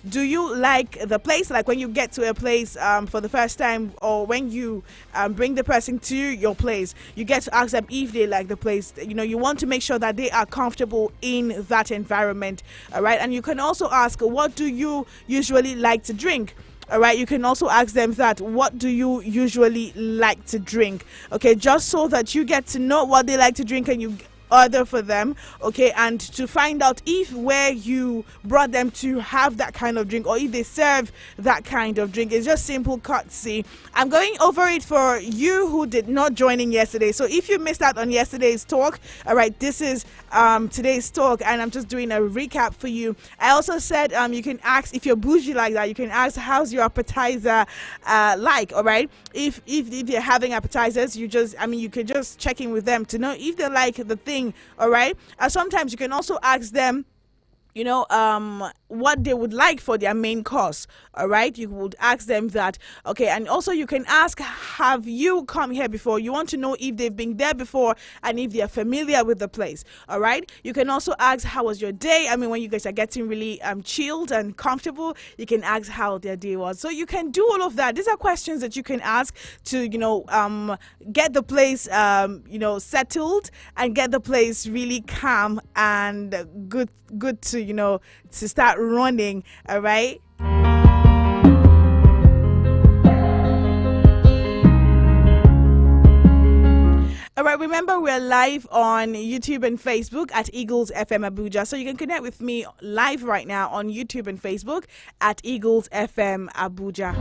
do you like the place? Like when you get to a place for the first time, or when you bring the person to your place, you get to ask them if they like the place. You know, you want to make sure that they are comfortable in that environment. All right. And you can also ask, what do you usually like to drink? All right, you can also ask them that, what do you usually like to drink? Okay, just so that you get to know what they like to drink and you order for them, okay, and to find out if where you brought them to have that kind of drink, or if they serve that kind of drink. It's just simple courtesy. I'm going over it for you who did not join in yesterday. So if you missed out on yesterday's talk, all right, this is today's talk, and I'm just doing a recap for you. I also said you can ask, if you're bougie like that, you can ask, how's your appetizer like? All right, if you're having appetizers, you could just check in with them to know if they like the thing. All right. Sometimes you can also ask them, you know, what they would like for their main course. All right, you would ask them that. Okay, and also you can ask, have you come here before? You want to know if they've been there before and if they're familiar with the place. All right, you can also ask, how was your day? I mean, when you guys are getting really chilled and comfortable, you can ask how their day was. So you can do all of that. These are questions that you can ask to, you know, get the place you know, settled, and get the place really calm and good to, you know, to start running. All right. All right, remember we're live on YouTube and Facebook at Eagles FM Abuja. So you can connect with me live right now on YouTube and Facebook at Eagles FM Abuja.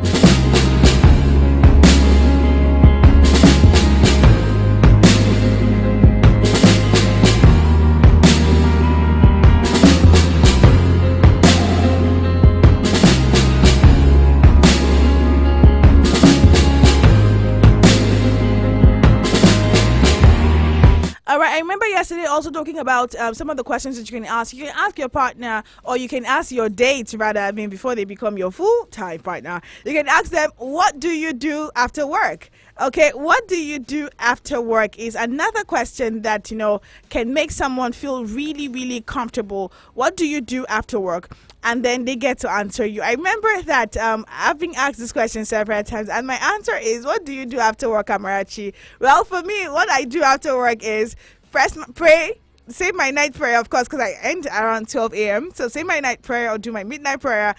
All right, I remember yesterday also talking about some of the questions that you can ask. You can ask your partner, or you can ask your date, rather, I mean, before they become your full-time partner. You can ask them, what do you do after work? Okay, what do you do after work is another question that, you know, can make someone feel really, really comfortable. What do you do after work? And then they get to answer you. I remember that I've been asked this question several times, and my answer is, what do you do after work, Amarachi? Well, for me, what I do after work is first pray, say my night prayer, of course, because I end around 12 a.m. So say my night prayer or do my midnight prayer,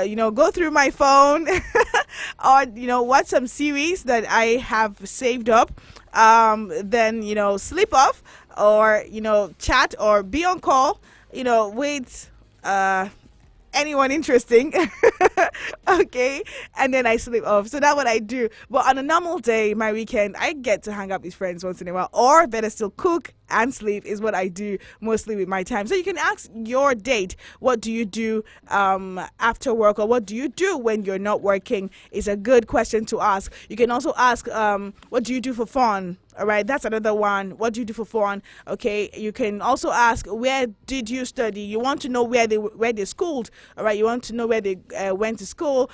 you know, go through my phone or, you know, watch some series that I have saved up. Then, you know, sleep off, or, you know, chat or be on call, you know, with anyone interesting. Okay, and then I sleep off. So that's what I do. But on a normal day, my weekend, I get to hang out with friends once in a while, or better still, cook and sleep is what I do mostly with my time. So you can ask your date, what do you do after work, or what do you do when you're not working, is a good question to ask. You can also ask, what do you do for fun? All right, that's another one. What do you do for fun? Okay, you can also ask, where did you study? You want to know where they schooled. All right, you want to know where they went to school.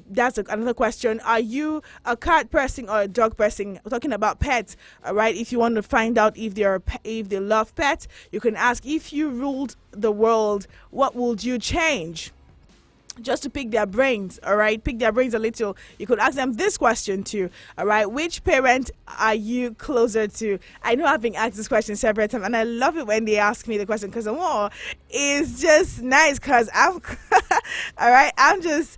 That's another question. Are you a cat person or a dog person? We're talking about pets. All right, if you want to find out if they love pets, you can ask, if you ruled the world, what would you change? Just to pick their brains. All right, pick their brains a little. You could ask them this question too. All right, which parent are you closer to? I know I've been asked this question several times, and I love it when they ask me the question, because it's just nice, because I'm all right, I'm just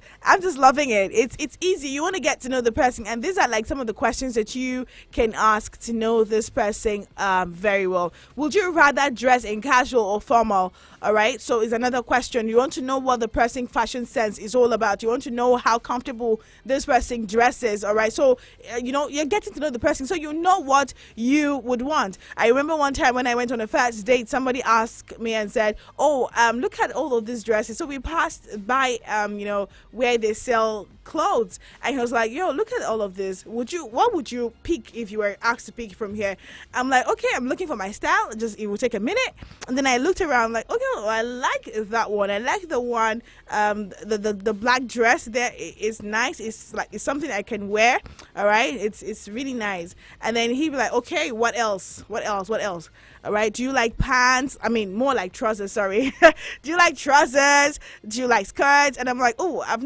loving it. It's easy. You want to get to know the person, and these are like some of the questions that you can ask to know this person very well. Would you rather dress in casual or formal? All right, so it's another question. You want to know what the person's fashion sense is all about. You want to know how comfortable this person dresses. All right, so you know, you're getting to know the person, so you know what you would want. I remember one time when I went on a first date, somebody asked me and said, oh, look at all of these dresses. So we passed by you know, where they sell clothes. And he was like, yo, look at all of this. What would you pick if you were asked to pick from here? I'm like, okay, I'm looking for my style. It will take a minute. And then I looked around, like, okay, well, I like that one. I like the one, the black dress there is nice. It's something I can wear. All right. It's really nice. And then he'd be like, okay, what else? What else? What else? All right. Do you like pants? I mean, more like trousers. Sorry. Do you like trousers? Do you like skirts? And I'm like, oh, I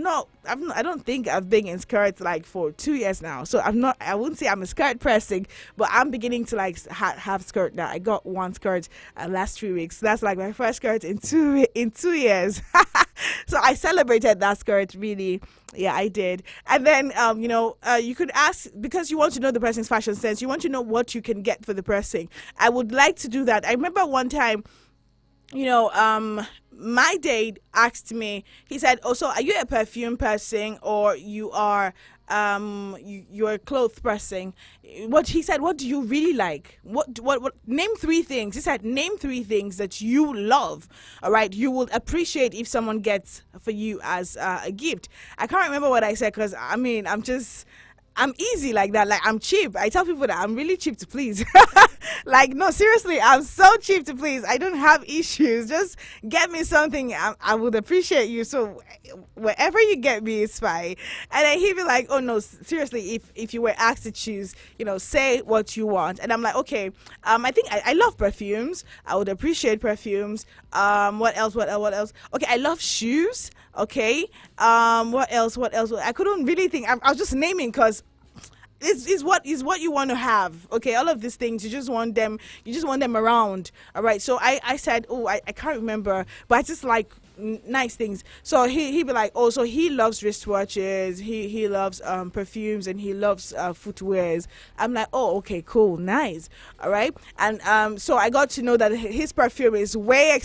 don't think I've been in skirts like for 2 years now. So I wouldn't say I'm a skirt pressing, but I'm beginning to like have skirt now. I got one skirt last 3 weeks. That's like my first skirt in 2 years. So I celebrated that skirt really. Yeah, I did. And then, you could ask, because you want to know the person's fashion sense, you want to know what you can get for the person. I would like to do that. I remember one time, my date asked me, he said, oh, so are you a perfume person or you are you're a clothes person? He said, what do you really like? What name 3 things. He said, name 3 things that you love. All right, you will appreciate if someone gets for you as a gift. I can't remember what I said, because I'm easy like that. Like, I'm cheap. I tell people that I'm really cheap to please. Like, no, seriously, I'm so cheap to please. I don't have issues. Just get me something. I would appreciate you. So wherever you get me is fine. And then he'd be like, oh, no, seriously, if you were asked to choose, say what you want. And I'm like, okay, I think I love perfumes. I would appreciate perfumes. What else? Okay, I love shoes. Okay. What else? I couldn't really think. I was just naming because is what you want to have. Okay, all of these things, you just want them around. All right. So I said, oh, I can't remember, but I just like nice things. So he'd be like, oh, so he loves wristwatches, he loves perfumes, and he loves footwears. I'm like, oh, okay, cool, nice. All right. And so I got to know that his perfume is way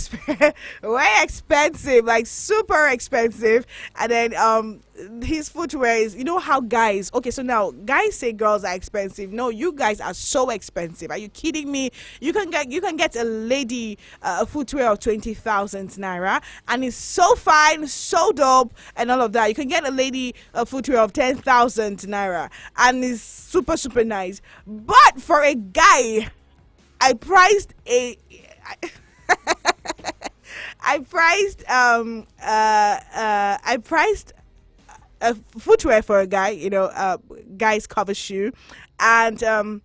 expensive, like super expensive. And then his footwear is, how guys, okay, so now guys say girls are expensive. No, you guys are so expensive. Are you kidding me? You can get a lady a footwear of 20,000 naira, and it's so fine, so dope, and all of that. You can get a lady a footwear of 10,000 naira, and it's super, super nice. But for a guy, I priced a footwear for a guy, guy's cover shoe, and the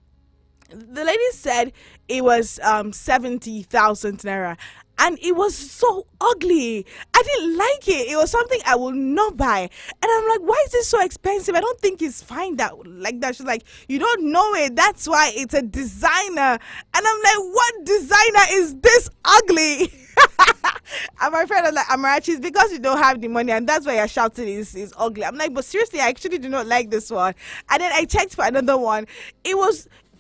lady said it was 70,000 naira, and it was so ugly. I didn't like it. It was something I will not buy. And I'm like, why is this so expensive? I don't think it's fine like that. She's like, you don't know it. That's why it's a designer. And I'm like, what designer is this ugly? And my friend was like, Amarachi, it's because you don't have the money, and that's why you're shouting is ugly. I'm like, but seriously, I actually do not like this one. And then I checked for another one.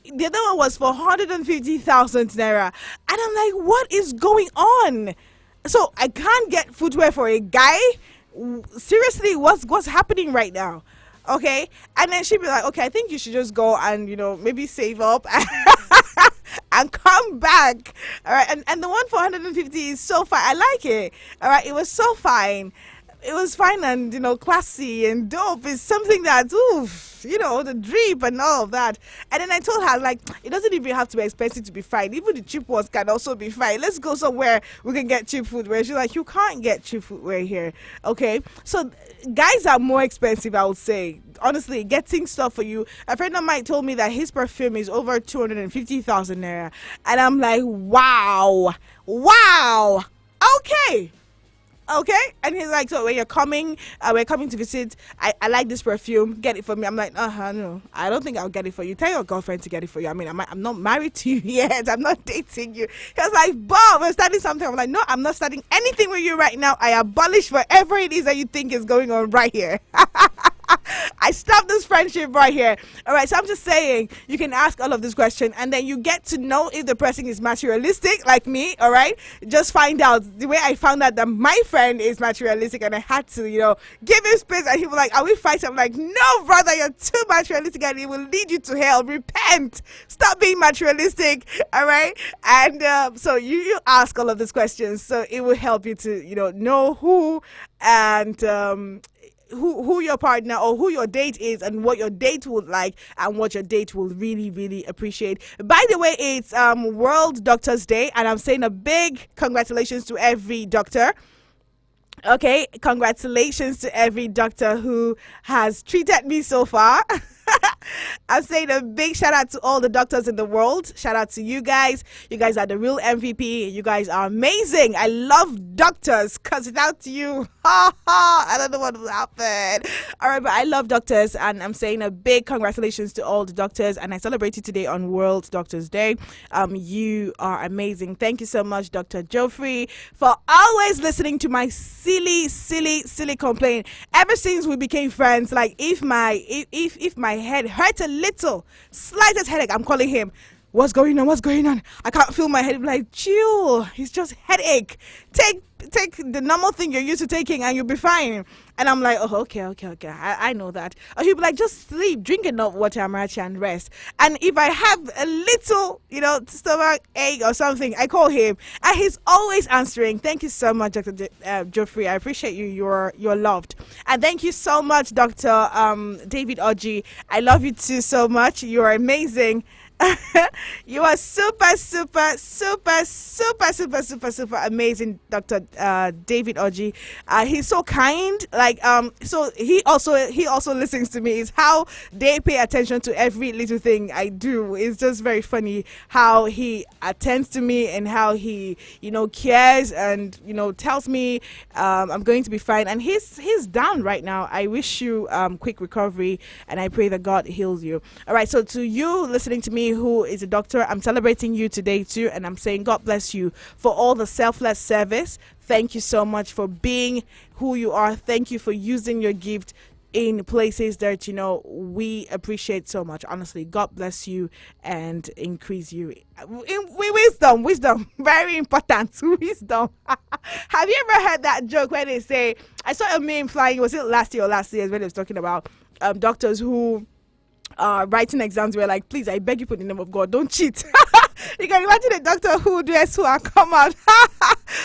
The other one was for 150,000 naira. And I'm like, what is going on? So I can't get footwear for a guy? Seriously, what's happening right now? Okay. And then she'd be like, okay, I think you should just go and, maybe save up and come back. All right. And the one for 150 is so fine. I like it. All right. It was so fine. It was fine and, classy and dope. It's something that, the drip and all of that. And then I told her, like, it doesn't even have to be expensive to be fine. Even the cheap ones can also be fine. Let's go somewhere we can get cheap footwear. She's like, you can't get cheap footwear here. Okay. So guys are more expensive, I would say. Honestly, getting stuff for you. A friend of mine told me that his perfume is over 250,000 naira. And I'm like, wow. Okay. Okay. And he's like, so when you're coming, we're coming to visit, I like this perfume, get it for me. I'm like, no, I don't think I'll get it for you. Tell your girlfriend to get it for you. I mean, I'm not married to you yet. I'm not dating you. He was like, Bob, we're starting something. I'm like, no, I'm not starting anything with you right now. I abolish whatever it is that you think is going on right here. I stopped this friendship right here. All right, so I'm just saying, you can ask all of this question, and then you get to know if the person is materialistic like me. All right, just find out. The way I found out that my friend is materialistic, and I had to, give him space, and he was like, are we fighting? I'm like, no, brother, you're too materialistic, and it will lead you to hell. Repent. Stop being materialistic. All right, and so you ask all of these questions, so it will help you to, know who and who your partner or who your date is and what your date would like and what your date will really, really appreciate. By the way, it's World Doctors Day, and I'm saying a big congratulations to every doctor. Okay, congratulations to every doctor who has treated me so far. I'm saying a big shout out to all the doctors in the world. Shout out to you guys. You guys are the real MVP. You guys are amazing. I love doctors because without you, I don't know what will happen. All right, but I love doctors, and I'm saying a big congratulations to all the doctors. And I celebrate you today on World Doctors Day. You are amazing. Thank you so much, Dr. Geoffrey, for always listening to my silly complaint. Ever since we became friends, like if my head hurts a little, slightest headache, I'm calling him. What's going on? What's going on? I can't feel my head. I'm like, chill. It's just headache. Take the normal thing you're used to taking and you'll be fine. And I'm like, oh, okay. I know that. Or he'll be like, just sleep, drink enough water, Amarachi, and rest. And if I have a little, stomach ache or something, I call him. And he's always answering. Thank you so much, Dr. Geoffrey. I appreciate you. You're loved. And thank you so much, Dr. David Oji. I love you too so much. You're amazing. You are super amazing, Dr. David Oji. He's so kind. So he also listens to me. It's how they pay attention to every little thing I do. It's just very funny how he attends to me and how he cares and tells me I'm going to be fine. And he's down right now. I wish you quick recovery, and I pray that God heals you. All right. So to you listening to me, who is a doctor, I'm celebrating you today too, and I'm saying God bless you for all the selfless service. Thank you so much for being who you are. Thank you for using your gift in places that we appreciate so much. Honestly, God bless you and increase you in wisdom. Very important. Wisdom. Have you ever heard that joke where they say, I saw a meme flying, was it last year when they was talking about doctors who writing exams were like, please, I beg you, put the name of God, don't cheat. You can imagine a doctor who come out.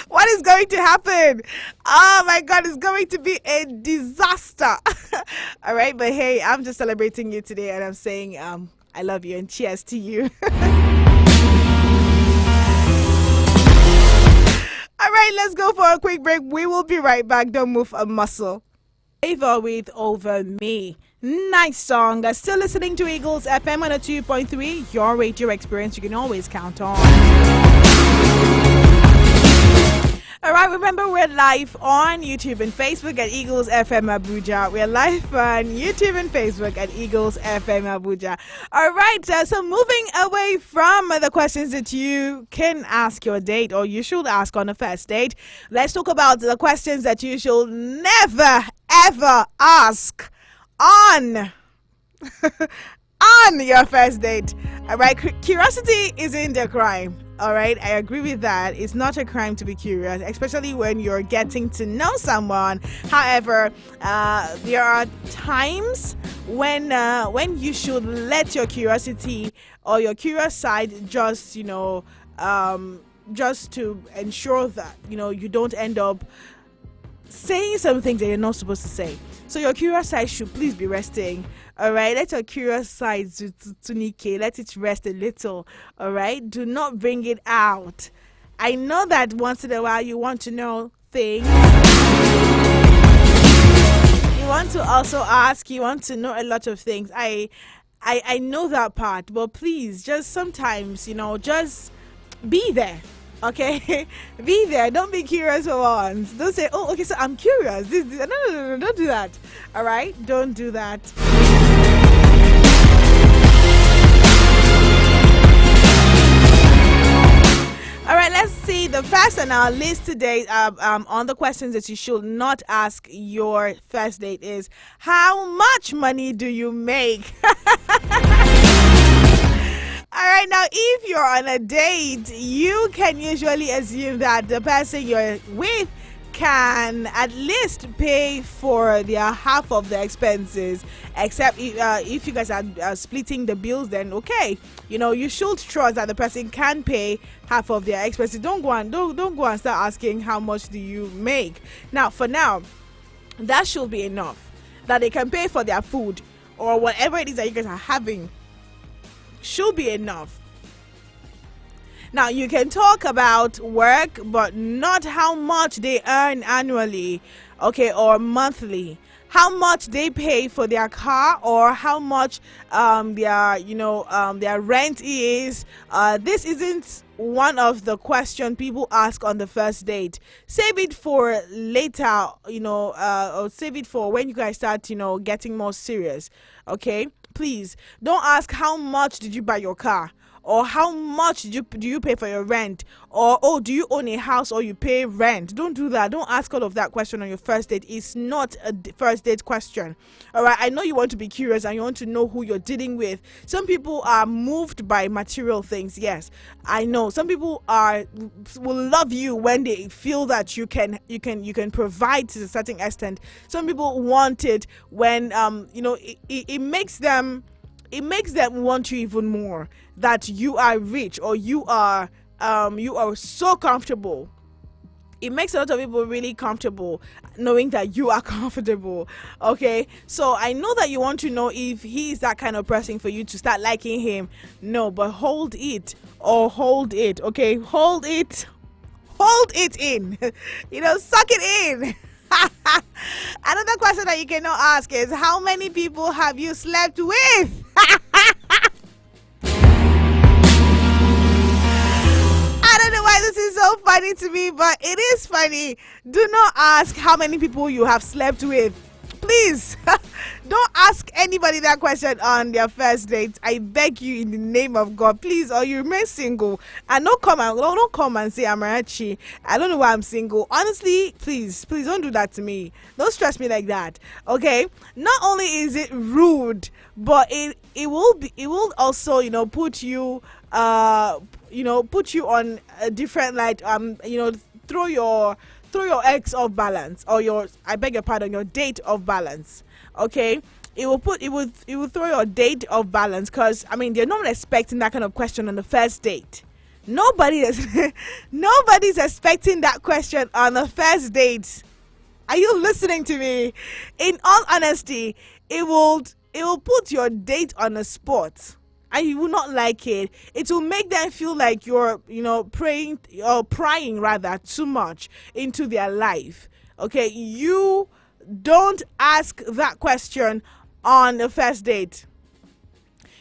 What is going to happen? Oh my God, it's going to be a disaster. All right, but hey, I'm just celebrating you today, and I'm saying I love you and cheers to you. All right, let's go for a quick break. We will be right back. Don't move a muscle. Favor with Over Me. Nice song. Still listening to Eagles FM 102.3, your radio experience you can always count on. All right, remember we're live on YouTube and Facebook at Eagles FM Abuja. We're live on YouTube and Facebook at Eagles FM Abuja. All right, so moving away from the questions that you can ask your date or you should ask on a first date, let's talk about the questions that you should never, ever ask on your first date. All right, curiosity isn't a crime. All right, I agree with that. It's not a crime to be curious, especially when you're getting to know someone. However, there are times when you should let your curiosity or your curious side just just to ensure that you don't end up saying some things that you're not supposed to say. So your curious side should please be resting. All right, let your curious side to Nike, let it rest a little. All right, do not bring it out. I know that once in a while you want to know things. You want to also ask. You want to know a lot of things. I know that part, but please, just sometimes, just be there. Okay, be there. Don't be curious for once. Don't say, "Oh, okay, so I'm curious." No, don't do that. All right, don't do that. All right, let's see. The first on our list today, on the questions that you should not ask your first date is, how much money do you make? All right, now, if you're on a date, you can usually assume that the person you're with can at least pay for their half of the expenses, except if you guys are splitting the bills, then okay, you should trust that the person can pay half of their expenses. Don't go and start asking how much do you make. Now, for now, that should be enough. that they can pay for their food or whatever it is that you guys are having should be enough. Now, you can talk about work, but not how much they earn annually, okay, or monthly. How much they pay for their car, or how much their rent is. This isn't one of the questions people ask on the first date. Save it for later, or save it for when you guys start, getting more serious. Okay, please don't ask how much did you buy your car, or how much do you pay for your rent, or oh, do you own a house or you pay rent. Don't do that. Don't ask all of that question on your first date. It's not a first date question. All right, I know you want to be curious and you want to know who you're dealing with. Some people are moved by material things. Yes, I know. Some people will love you when they feel that you can provide to a certain extent. Some people want it when it makes them want you even more, that you are rich or you are so comfortable. It makes a lot of people really comfortable knowing that you are comfortable. Okay, so I know that you want to know if he is that kind of person for you to start liking him. No, but hold it. Okay, hold it in. Suck it in. Another question that you cannot ask is, how many people have you slept with? I don't know why this is so funny to me, but it is funny. Do not ask how many people you have slept with. Please, don't ask anybody that question on their first date. I beg you, in the name of God, please, or you remain single. And don't come and say, Amarachi, I don't know why I'm single. Honestly, please don't do that to me. Don't stress me like that. Okay? Not only is it rude, but it will also put you on a different light. Throw your ex off balance, or your date off balance. Okay, it will throw your date off balance, because they're not expecting that kind of question on the first date. Nobody's expecting that question on the first date. Are you listening to me? In all honesty, it will put your date on a spot, and you will not like it. It will make them feel like you're, prying rather too much into their life. Okay, you don't ask that question on the first date.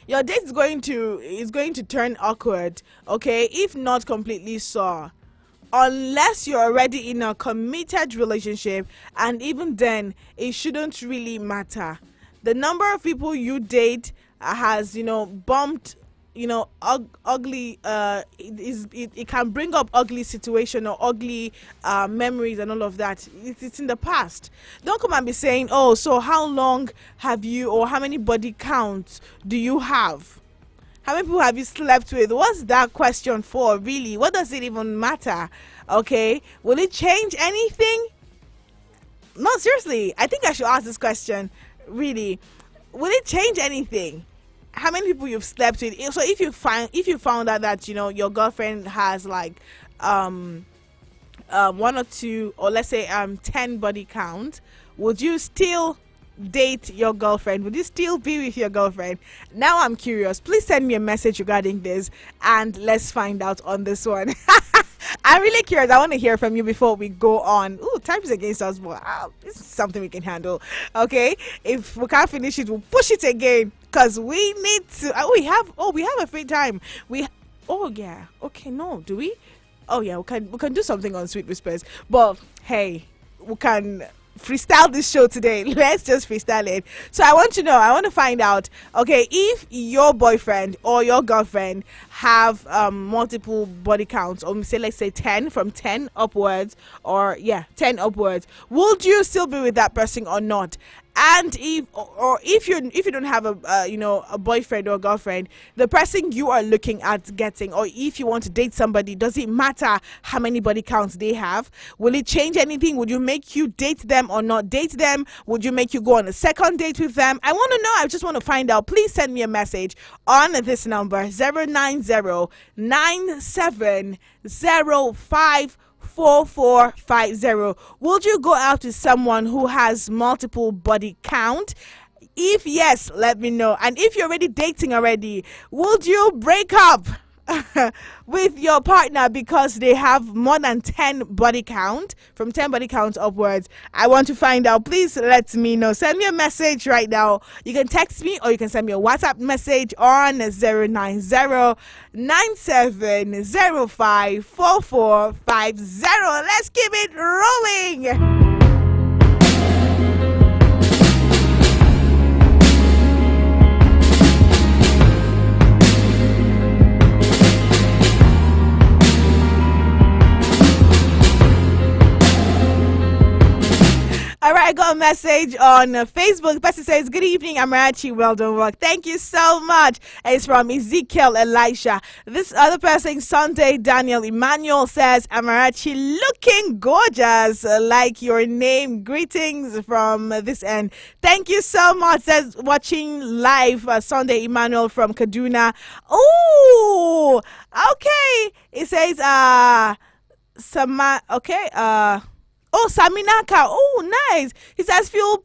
Your date is going to turn awkward. Okay, if not completely sore, unless you're already in a committed relationship, and even then, it shouldn't really matter. The number of people you date has bumped ugly it can bring up ugly situation or ugly memories and all of that. It's in the past. Don't come and be saying, oh, so how long have you, or how many body counts do you have, how many people have you slept with? What's that question for, really? What does it even matter? Okay, will it change anything? No, seriously, I think I should ask this question. Really, will it change anything? How many people you've slept with? So if you found out that your girlfriend has like 1 or 2, or let's say 10 body count, would you still date your girlfriend? Would you still be with your girlfriend? Now I'm curious. Please send me a message regarding this, and let's find out on this one. I'm really curious. I want to hear from you before we go on. Ooh, time is against us, but this is something we can handle. Okay, if we can't finish it, we'll push it again, because we need to. We have a free time. Do we? Oh yeah, we can do something on Sweet Whispers. But hey, we can freestyle this show today. Let's just freestyle it. So I want to find out, okay, if your boyfriend or your girlfriend have multiple body counts, or let's say 10, from 10 upwards, or 10 upwards, would you still be with that person or not? And if you don't have a boyfriend or girlfriend, the person you are looking at getting, or if you want to date somebody, does it matter how many body counts they have? Will it change anything? Would you make you date them or not date them? Would you make you go on a second date with them? I want to know. I just want to find out. Please send me a message on this number, 090 9705 4450. Would you go out with someone who has multiple body count? If yes, let me know. And if you're already dating already, would you break up with your partner because they have more than 10 body count, from 10 body counts upwards? I want to find out. Please let me know. Send me a message right now. You can text me or you can send me a WhatsApp message on 09097054450. Let's keep it rolling. All right, I got a message on Facebook. The person says, "Good evening, Amarachi. Well done work. Thank you so much." It's from Ezekiel Elisha. This other person, Sunday Daniel Emmanuel, says, "Amarachi, looking gorgeous, like your name. Greetings from this end." Thank you so much. Says watching live, Sunday Emmanuel from Kaduna. Oh, okay. It says, oh, Saminaka. Oh, nice. He says fuel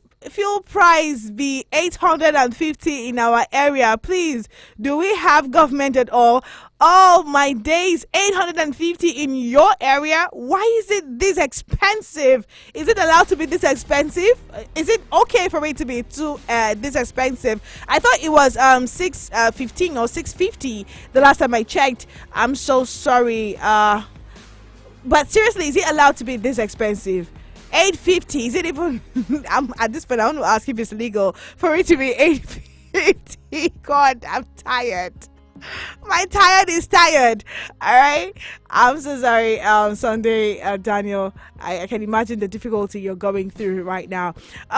price be 850 in our area. Please, do we have government at all? Oh my days, 850 in your area? Why is it this expensive? Is it allowed to be this expensive? Is it okay for it to be this expensive? I thought it was 615 or 650 the last time I checked. I'm so sorry. But seriously, is it allowed to be this expensive? 850? Is it even? I'm at this point. I want to ask if it's legal for it to be 850. God, I'm tired. My tired is tired. All right. I'm so sorry, Sunday Daniel. I can imagine the difficulty you're going through right now.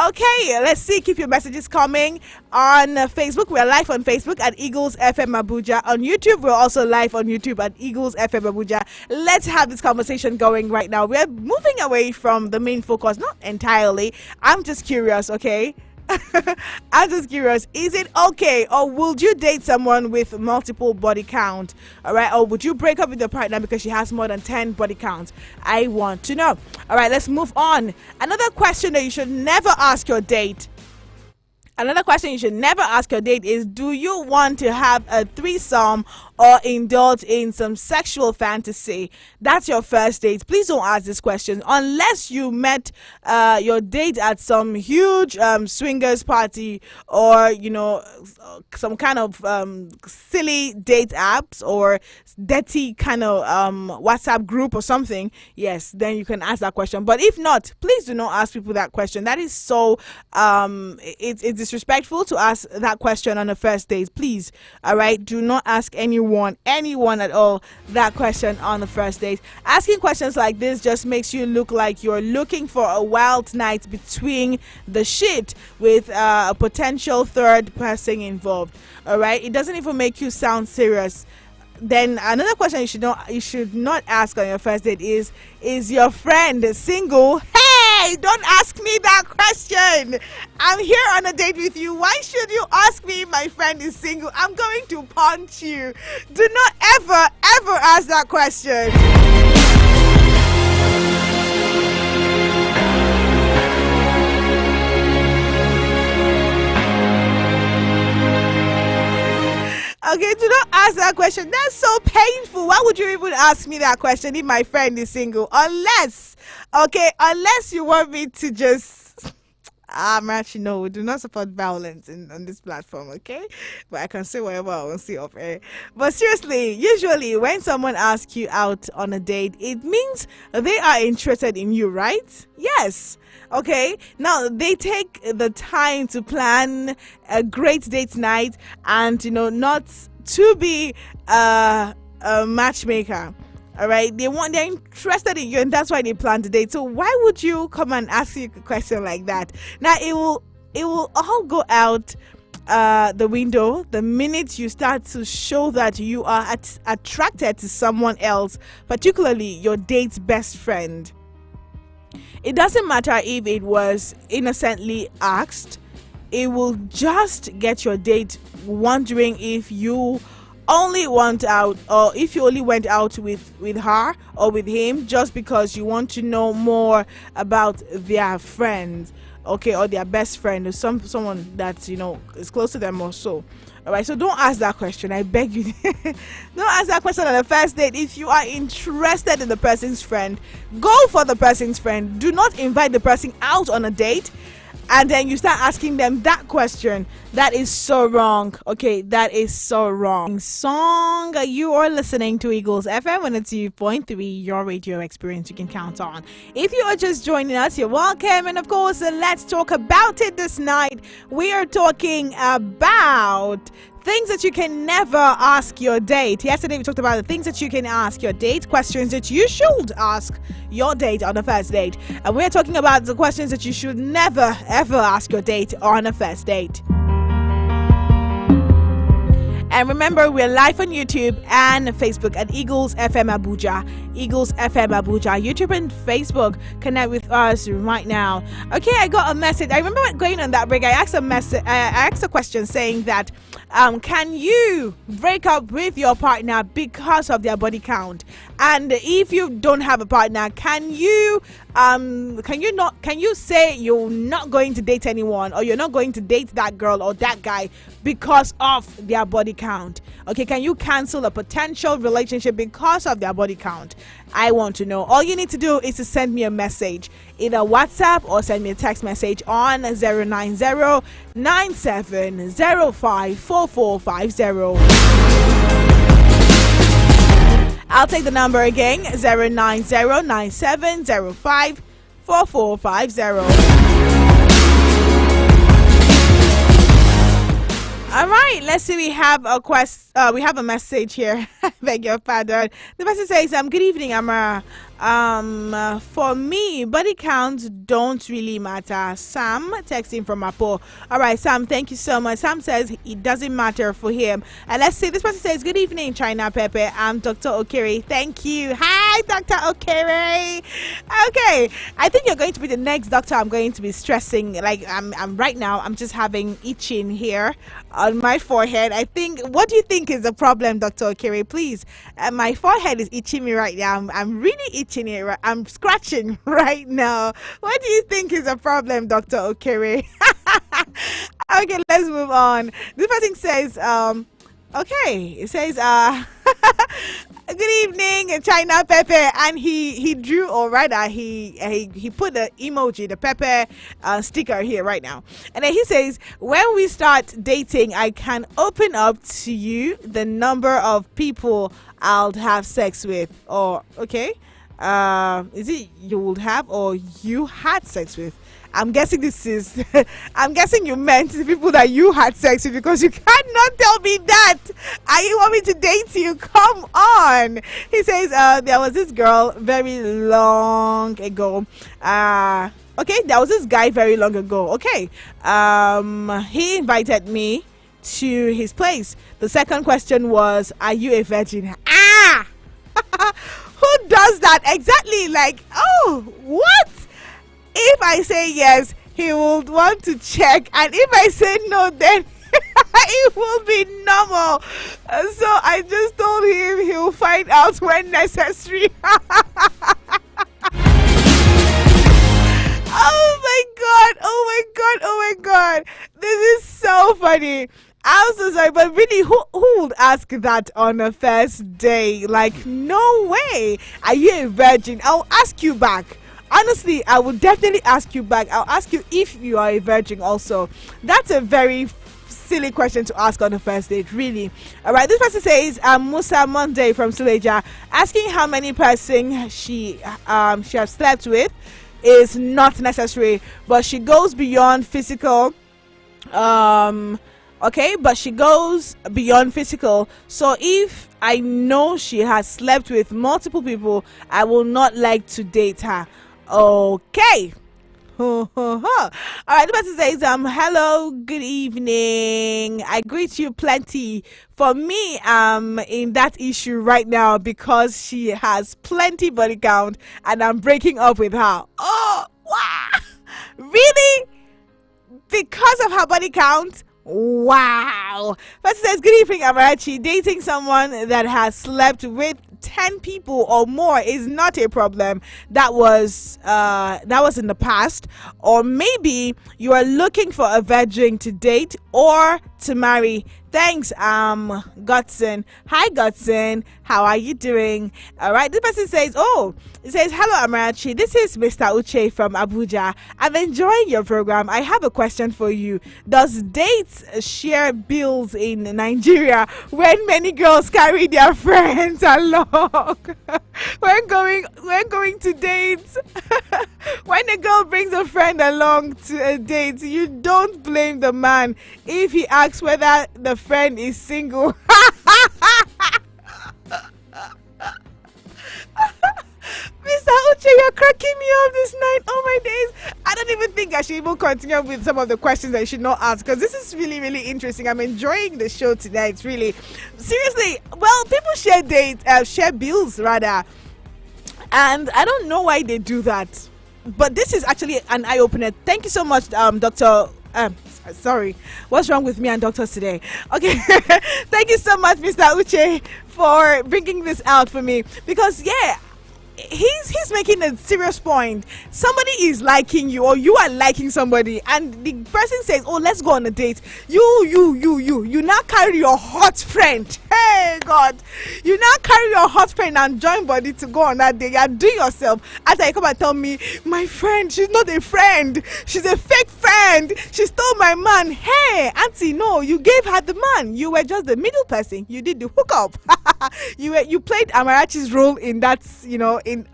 Okay, let's see. Keep your messages coming on Facebook. We're live on Facebook at Eagles FM Abuja. On YouTube, we're also live on YouTube at Eagles FM Abuja. Let's have this conversation going right now. We're moving away from the main focus, not entirely. I'm just curious, okay? I'm just curious, is it okay, or would you date someone with multiple body count? All right, or would you break up with your partner because she has more than 10 body counts? I want to know. All right, let's move on. Another question that you should never ask your date. Another question you should never ask your date is, do you want to have a threesome or indulge in some sexual fantasy? That's your first date. Please don't ask this question unless you met your date at some huge swingers party, or some kind of silly date apps or dirty kind of WhatsApp group or something. Yes, then you can ask that question. But if not, please do not ask people that question. That is so it's disrespectful to ask that question on a first date. Please, all right, do not ask anyone at all that question on the first date. Asking questions like this just makes you look like you're looking for a wild night between the shit with a potential third person involved. All right, it doesn't even make you sound serious. Then another question you should not ask on your first date is your friend single? Hey, don't ask me that question. I'm here on a date with you. Why should you ask me if my friend is single? I'm going to punch you. Do not ever ask that question. Okay, do not ask that question. That's so painful. Why would you even ask me that question if my friend is single? Unless you want me to just... actually, no, we do not support violence on this platform, okay? But I can say whatever I want to say off air. But seriously, usually when someone asks you out on a date, it means they are interested in you, right? Yes. Okay, now they take the time to plan a great date night and not to be a matchmaker. All right, they're interested in you, and that's why they plan the date. So why would you come and ask you a question like that? Now it will all go out the window the minute you start to show that you are attracted to someone else, particularly your date's best friend. It doesn't matter if it was innocently asked. It will just get your date wondering if you only want out, or if you only went out with her or with him just because you want to know more about their friends, okay, or their best friend, or someone that is close to them or so. All right, so don't ask that question. I beg you. Don't ask that question on the first date. If you are interested in the person's friend, go for the person's friend. Do not invite the person out on a date and then you start asking them that question. That is so wrong. Okay, that is so wrong. Song, you are listening to Eagles FM 102.3, your radio experience you can count on. If you are just joining us, you're welcome. And of course, let's talk about it this night. We are talking about things that you can never ask your date. Yesterday we talked about the things that you can ask your date, questions that you should ask your date on a first date. And we're talking about the questions that you should never ever ask your date on a first date. And remember, we're live on YouTube and Facebook at Eagles FM Abuja. Eagles FM Abuja. YouTube and Facebook. Connect with us right now. Okay, I got a message. I remember going on that break. I asked a question saying that, can you break up with your partner because of their body count? And if you don't have a partner, can you say you're not going to date anyone, or you're not going to date that girl or that guy because of their body count? Okay, can you cancel a potential relationship because of their body count? I want to know. All you need to do is to send me a message, either WhatsApp or send me a text message on 09097054450. I'll take the number again, 09097054450. All right, let's see. We have a we have a message here. Beg your pardon. The person says, "Good evening, Amara. For me, body counts don't really matter." Sam texting from Apo. All right, Sam, thank you so much. Sam says it doesn't matter for him. And let's see. This person says, "Good evening, China Pepe. I'm Dr. Okere. Thank you. Hi, Dr. Okere. Okay, I think you're going to be the next doctor I'm going to be stressing. Like I'm right now. I'm just having itching here on my forehead. I think. What do you think is the problem, Dr. Okere? Please, my forehead is itching me right now. I'm really itching it. I'm scratching right now. What do you think is the problem, Dr. Okere? Okay, let's move on. This person says, okay, it says, good evening, China Pepe, and he drew, or rather he put the emoji, the Pepe sticker here right now, and then he says, when we start dating, I can open up to you the number of people I'll have sex with. Or okay, is it you would have or you had sex with? I'm guessing this is I'm guessing you meant the people that you had sex with, because you cannot tell me that. You want me to date you? Come on. He says there was this girl very long ago. Okay, there was this guy very long ago. Okay. He invited me to his place. The second question was, are you a virgin? Who does that exactly? Like, oh, what? If I say yes, he will want to check, and if I say no, then it will be normal. So I just told him he will find out when necessary. Oh my god, oh my god, oh my god. This is so funny. I'm so sorry, but really, who would ask that on a first day? Like, no way. Are you a virgin? I'll ask you back. Honestly, I will definitely ask you back. I'll ask you if you are a virgin also. That's a very silly question to ask on the first date, really. All right, this person says, Musa Monday from Suleja, asking how many person she has slept with is not necessary, but she goes beyond physical. Okay, but she goes beyond physical. So if I know she has slept with multiple people, I will not like to date her. Okay. All right, the person says, hello, good evening. I greet you plenty. For me, in that issue right now because she has plenty body count and I'm breaking up with her. Oh, wow. Really? Because of her body count? Wow. First says, good evening, Amarachi. Dating someone that has slept with 10 people or more is not a problem. That was in the past. Or maybe you are looking for a virgin to date or to marry. Thanks, Gutson. Hi, Gutson. How are you doing? All right. This person says, it says, hello, Amarachi. This is Mr. Uche from Abuja. I'm enjoying your program. I have a question for you. Does dates share bills in Nigeria when many girls carry their friends along? when going to dates, when a girl brings a friend along to a date, you don't blame the man if he asks whether the friend is single. Mr. Uche, you're cracking me up this night. Oh my days. I don't even think I should even continue with some of the questions I should not ask, because this is really, really interesting. I'm enjoying the show tonight, really. Seriously, well, people share bills rather. And I don't know why they do that. But this is actually an eye-opener. Thank you so much, Dr. Sorry, what's wrong with me and doctors today? Okay, thank you so much, Mr. Uche, for bringing this out for me. Because, yeah, he's making a serious point. Somebody is liking you, or you are liking somebody, and the person says, oh, let's go on a date. You now carry your hot friend. Hey God, you now carry your hot friend and join body to go on that date. You are doing yourself. After you come and tell me, my friend, she's not a friend, she's a fake friend, she stole my man. Hey auntie, no, you gave her the man. You were just the middle person. You did the hookup. You played Amarachi's role in that,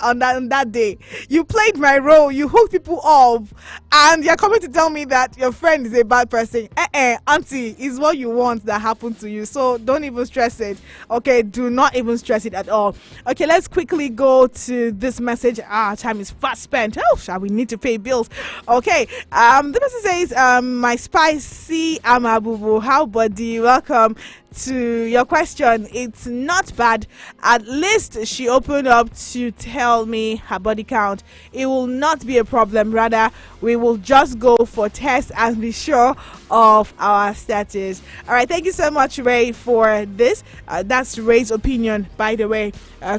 on that day. You played my role. You hooked people up, and you're coming to tell me that your friend is a bad person. Auntie, is what you want that happened to you. So don't even stress it. Okay, do not even stress it at all. Okay, let's quickly go to this message. Time is fast spent. Oh, shall we need to pay bills? Okay. The person says, my spicy Amabubu, how buddy, welcome to your question. It's not bad. At least she opened up to tell me her body count. It will not be a problem. Rather, we will just go for tests and be sure of our status. All right, thank you so much, Ray, for this. That's Ray's opinion, by the way,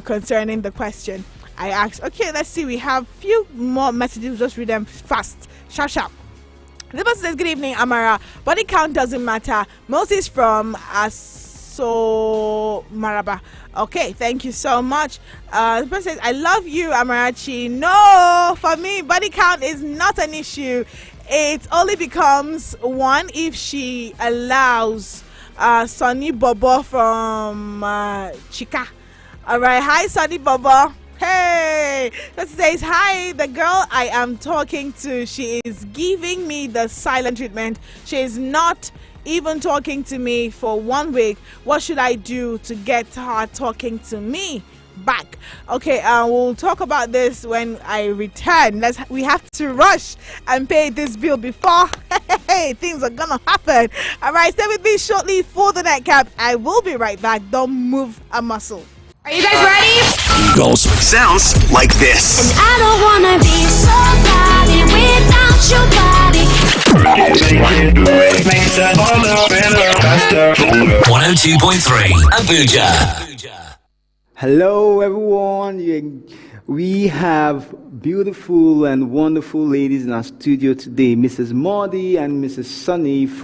concerning the question I asked. Okay, let's see. We have a few more messages. Just read them fast. Sharp, sharp. The person says, good evening, Amara. Body count doesn't matter. Moses from Maraba. Okay, thank you so much. The person says, I love you, Amarachi. No, for me, body count is not an issue. It only becomes one if she allows Sonny Bobo from Chika. All right, hi, Sonny Bobo. Hey, that says, hi, the girl I am talking to, she is giving me the silent treatment. She is not even talking to me for 1 week. What should I do to get her talking to me back? Okay, we'll talk about this when I return. We have to rush and pay this bill before things are gonna happen. All right, stay with me shortly for the nightcap. I will be right back. Don't move a muscle. Are you guys ready? Goes sounds like this. And I don't wanna be somebody without your body. 102.3 Abuja. Hello everyone. We have beautiful and wonderful ladies in our studio today, Mrs. Maudie and Mrs. Sunny from